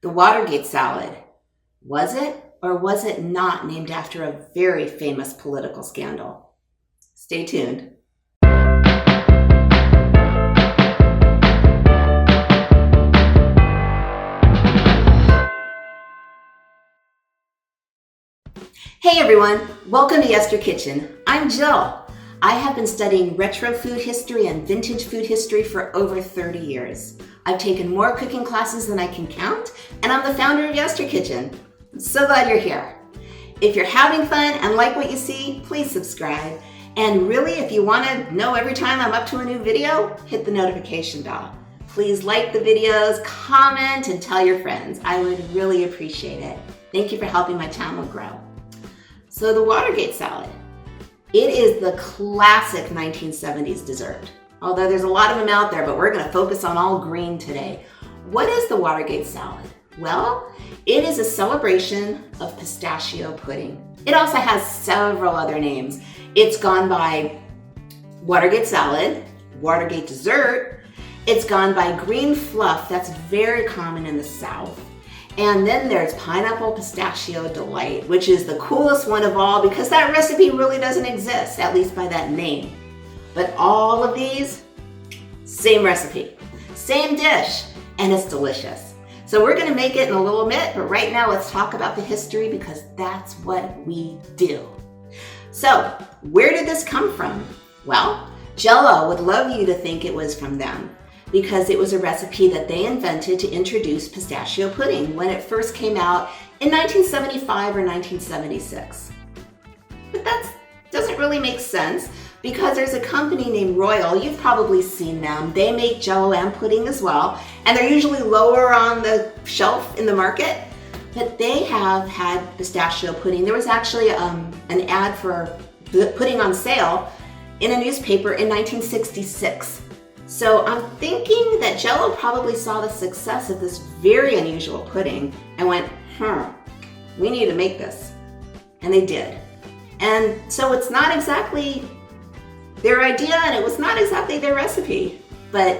The Watergate salad. Was it or was it not named after a very famous political scandal? Stay tuned. Hey everyone, welcome to YesterKitchen. I'm Jill. I have been studying retro food history and vintage food history for over 30 years. I've taken more cooking classes than I can count, and I'm the founder of YesterKitchen. I'm so glad you're here. If you're having fun and like what you see, please subscribe. And really, if you want to know every time I'm up to a new video, hit the notification bell. Please like the videos, comment, and tell your friends. I would really appreciate it. Thank you for helping my channel grow. So the Watergate salad. It is the classic 1970s dessert. Although there's a lot of them out there, but we're going to focus on all green today. What is the Watergate salad? Well, it is a celebration of pistachio pudding. It also has several other names. It's gone by Watergate salad, Watergate dessert. It's gone by Green Fluff. That's very common in the South. And then there's Pineapple Pistachio Delight, which is the coolest one of all because that recipe really doesn't exist, at least by that name. But all of these, same recipe, same dish, and it's delicious. So we're gonna make it in a little bit, but right now let's talk about the history because that's what we do. So where did this come from? Well, Jell-O would love you to think it was from them, because it was a recipe that they invented to introduce pistachio pudding when it first came out in 1975 or 1976. But that doesn't really make sense because there's a company named Royal, you've probably seen them. They make Jell-O and pudding as well, and they're usually lower on the shelf in the market, but they have had pistachio pudding. There was actually an ad for pudding on sale in a newspaper in 1966. So I'm thinking that Jell-O probably saw the success of this very unusual pudding and went, we need to make this. And they did. And so it's not exactly their idea and it was not exactly their recipe, but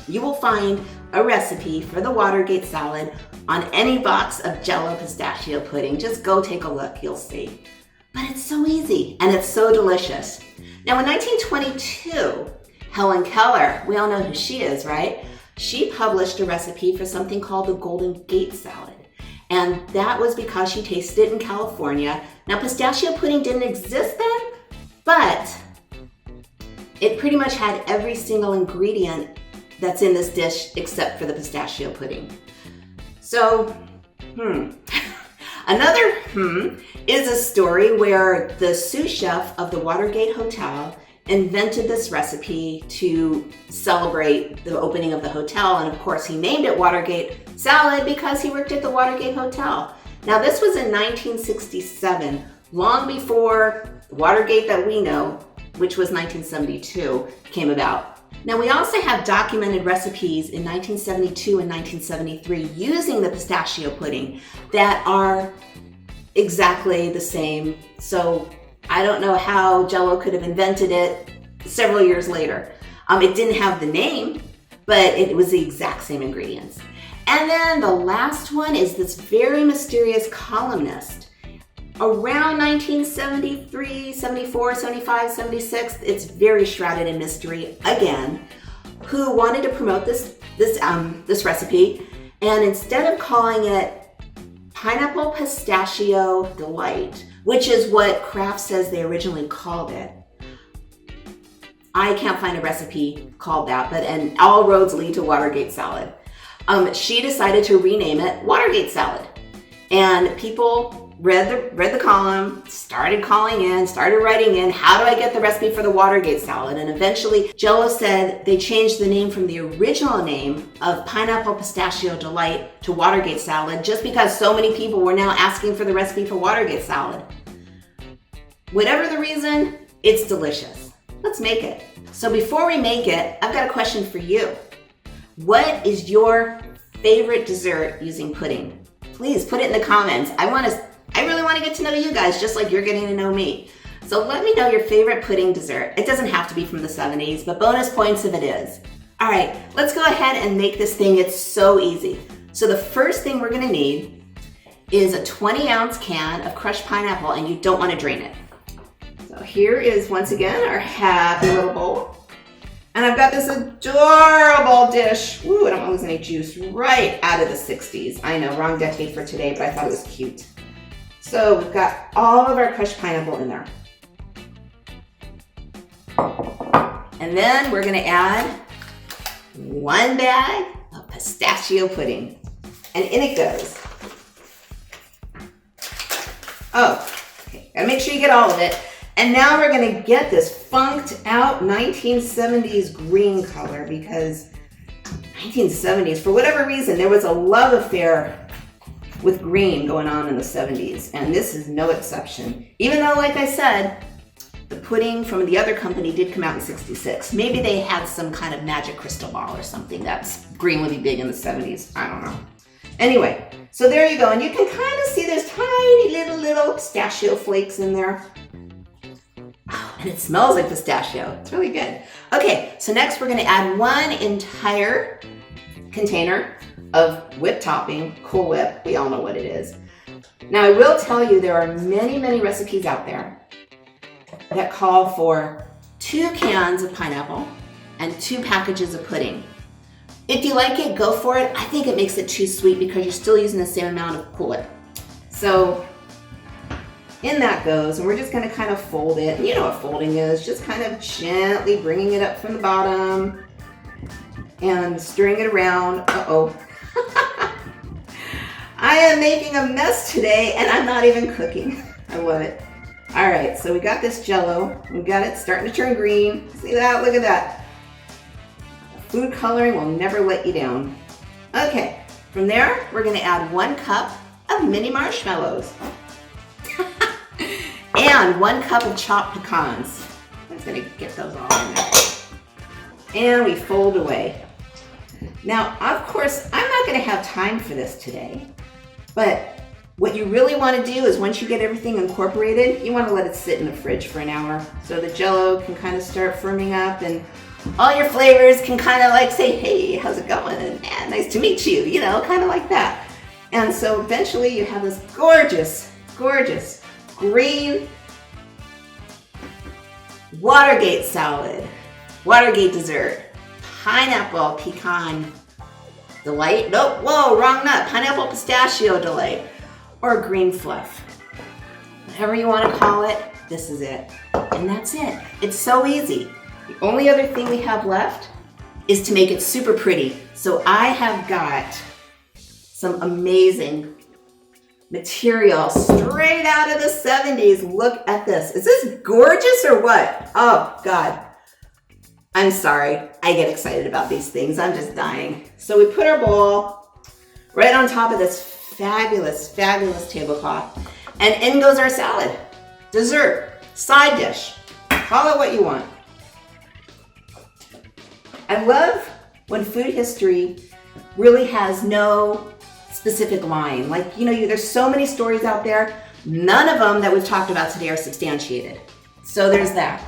you will find a recipe for the Watergate salad on any box of Jell-O pistachio pudding. Just go take a look, you'll see. But it's so easy and it's so delicious. Now in 1922, Helen Keller, we all know who she is, right? She published a recipe for something called the Golden Gate Salad. And that was because she tasted it in California. Now, pistachio pudding didn't exist then, but it pretty much had every single ingredient that's in this dish except for the pistachio pudding. So, Another is a story where the sous chef of the Watergate Hotel invented this recipe to celebrate the opening of the hotel. And of course, he named it Watergate Salad because he worked at the Watergate Hotel. Now, this was in 1967, long before Watergate that we know, which was 1972, came about. Now, we also have documented recipes in 1972 and 1973 using the pistachio pudding that are exactly the same. So I don't know how Jell-O could have invented it several years later. It didn't have the name, but it was the exact same ingredients. And then the last one is this very mysterious columnist. Around 1973, 74, 75, 76, it's very shrouded in mystery again, who wanted to promote this recipe, and instead of calling it Pineapple Pistachio Delight, which is what Kraft says they originally called it. I can't find a recipe called that, and all roads lead to Watergate salad. She decided to rename it Watergate Salad. And people read the column, started calling in, started writing in, how do I get the recipe for the Watergate salad? And eventually Jell-O said they changed the name from the original name of Pineapple Pistachio Delight to Watergate Salad just because so many people were now asking for the recipe for Watergate salad. Whatever the reason, it's delicious. Let's make it. So before we make it, I've got a question for you. What is your favorite dessert using pudding? Please put it in the comments. I really want to get to know you guys just like you're getting to know me. So let me know your favorite pudding dessert. It doesn't have to be from the 70s, but bonus points if it is. All right, let's go ahead and make this thing. It's so easy. So the first thing we're gonna need is a 20-ounce can of crushed pineapple, and you don't wanna drain it. So here is, once again, our happy little bowl. And I've got this adorable dish. Ooh, I don't want to lose any juice, right out of the 60s. I know, wrong decade for today, but I thought it was cute. So we've got all of our crushed pineapple in there. And then we're gonna add 1 bag of pistachio pudding. And in it goes. Oh, okay, gotta make sure you get all of it. And now we're gonna get this funked out 1970s green color, because 1970s, for whatever reason, there was a love affair with green going on in the 70s, and this is no exception. Even though, like I said, the pudding from the other company did come out in 66. Maybe they had some kind of magic crystal ball or something that's green would be big in the 70s. I don't know. Anyway, so there you go. And you can kind of see there's tiny little pistachio flakes in there. Oh, and it smells like pistachio. It's really good. Okay, so next we're gonna add 1 entire container of whipped topping, Cool Whip. We all know what it is. Now I will tell you there are many recipes out there that call for 2 cans of pineapple and 2 packages of pudding. If you like it, go for it. I think it makes it too sweet because you're still using the same amount of Cool Whip. So in that goes, and we're just gonna kind of fold it. And you know what folding is, just kind of gently bringing it up from the bottom and stirring it around. Uh-oh. I am making a mess today and I'm not even cooking. I love it. All right, so we got this Jell-O. We got it starting to turn green. See that? Look at that. Food coloring will never let you down. Okay, from there, we're gonna add 1 cup of mini marshmallows. And 1 cup of chopped pecans. I'm just gonna get those all in there. And we fold away. Now, of course, I'm not gonna have time for this today, but what you really wanna do is once you get everything incorporated, you wanna let it sit in the fridge for an hour so the Jell-O can kind of start firming up and all your flavors can kind of like say, hey, how's it going? And man, nice to meet you, you know, kind of like that. And so eventually you have this gorgeous green Watergate salad, Watergate dessert, pineapple pecan delight. Nope, whoa, wrong nut. Pineapple pistachio delight, or green fluff. Whatever you want to call it, this is it. And that's it. It's so easy. The only other thing we have left is to make it super pretty. So I have got some amazing material straight out of the 70s. Look at this. Is this gorgeous or what? Oh God. I'm sorry. I get excited about these things. I'm just dying. So we put our bowl right on top of this fabulous tablecloth. And in goes our salad, dessert, side dish. Call it what you want. I love when food history really has no specific line. Like, you know, there's so many stories out there. None of them that we've talked about today are substantiated. So there's that.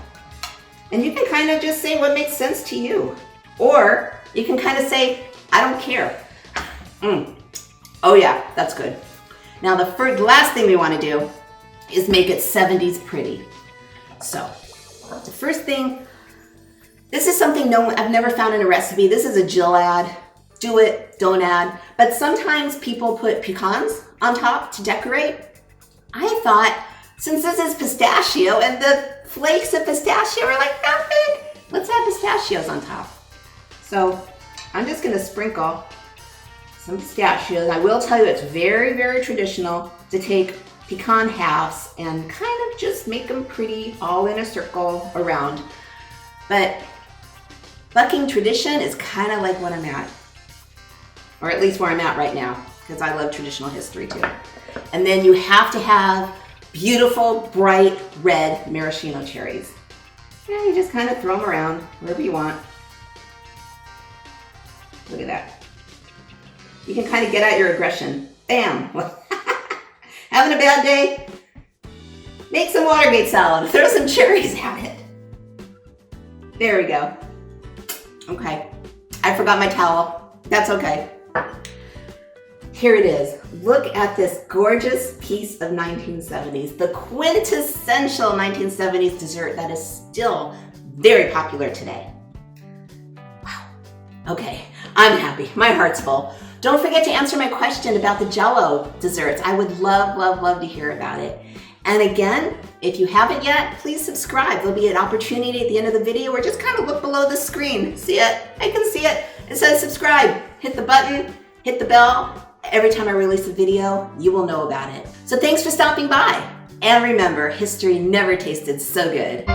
And you can kind of just say what makes sense to you. Or you can kind of say, I don't care. Oh yeah, that's good. Now the last thing we want to do is make it 70s pretty. So the first thing, this is something I've never found in a recipe. This is a Jill ad. Do it, don't add. But sometimes people put pecans on top to decorate. I thought, since this is pistachio and the flakes of pistachio are like that big, let's add pistachios on top. So I'm just gonna sprinkle some pistachios. I will tell you it's very traditional to take pecan halves and kind of just make them pretty all in a circle around. But bucking tradition is kind of like what I'm at. Or at least where I'm at right now, because I love traditional history too. And then you have to have beautiful, bright red maraschino cherries. And you just kind of throw them around wherever you want. Look at that. You can kind of get out your aggression. Bam! Having a bad day? Make some Watergate salad. Throw some cherries at it. There we go. Okay. I forgot my towel. That's okay. Here it is. Look at this gorgeous piece of 1970s, the quintessential 1970s dessert that is still very popular today. Wow. Okay, I'm happy. My heart's full. Don't forget to answer my question about the Jell-O desserts. I would love, love, love to hear about it. And again, if you haven't yet, please subscribe. There'll be an opportunity at the end of the video or just kind of look below the screen. See it? I can see it. It says subscribe. Hit the button, hit the bell. Every time I release a video, you will know about it. So thanks for stopping by. And remember, history never tasted so good.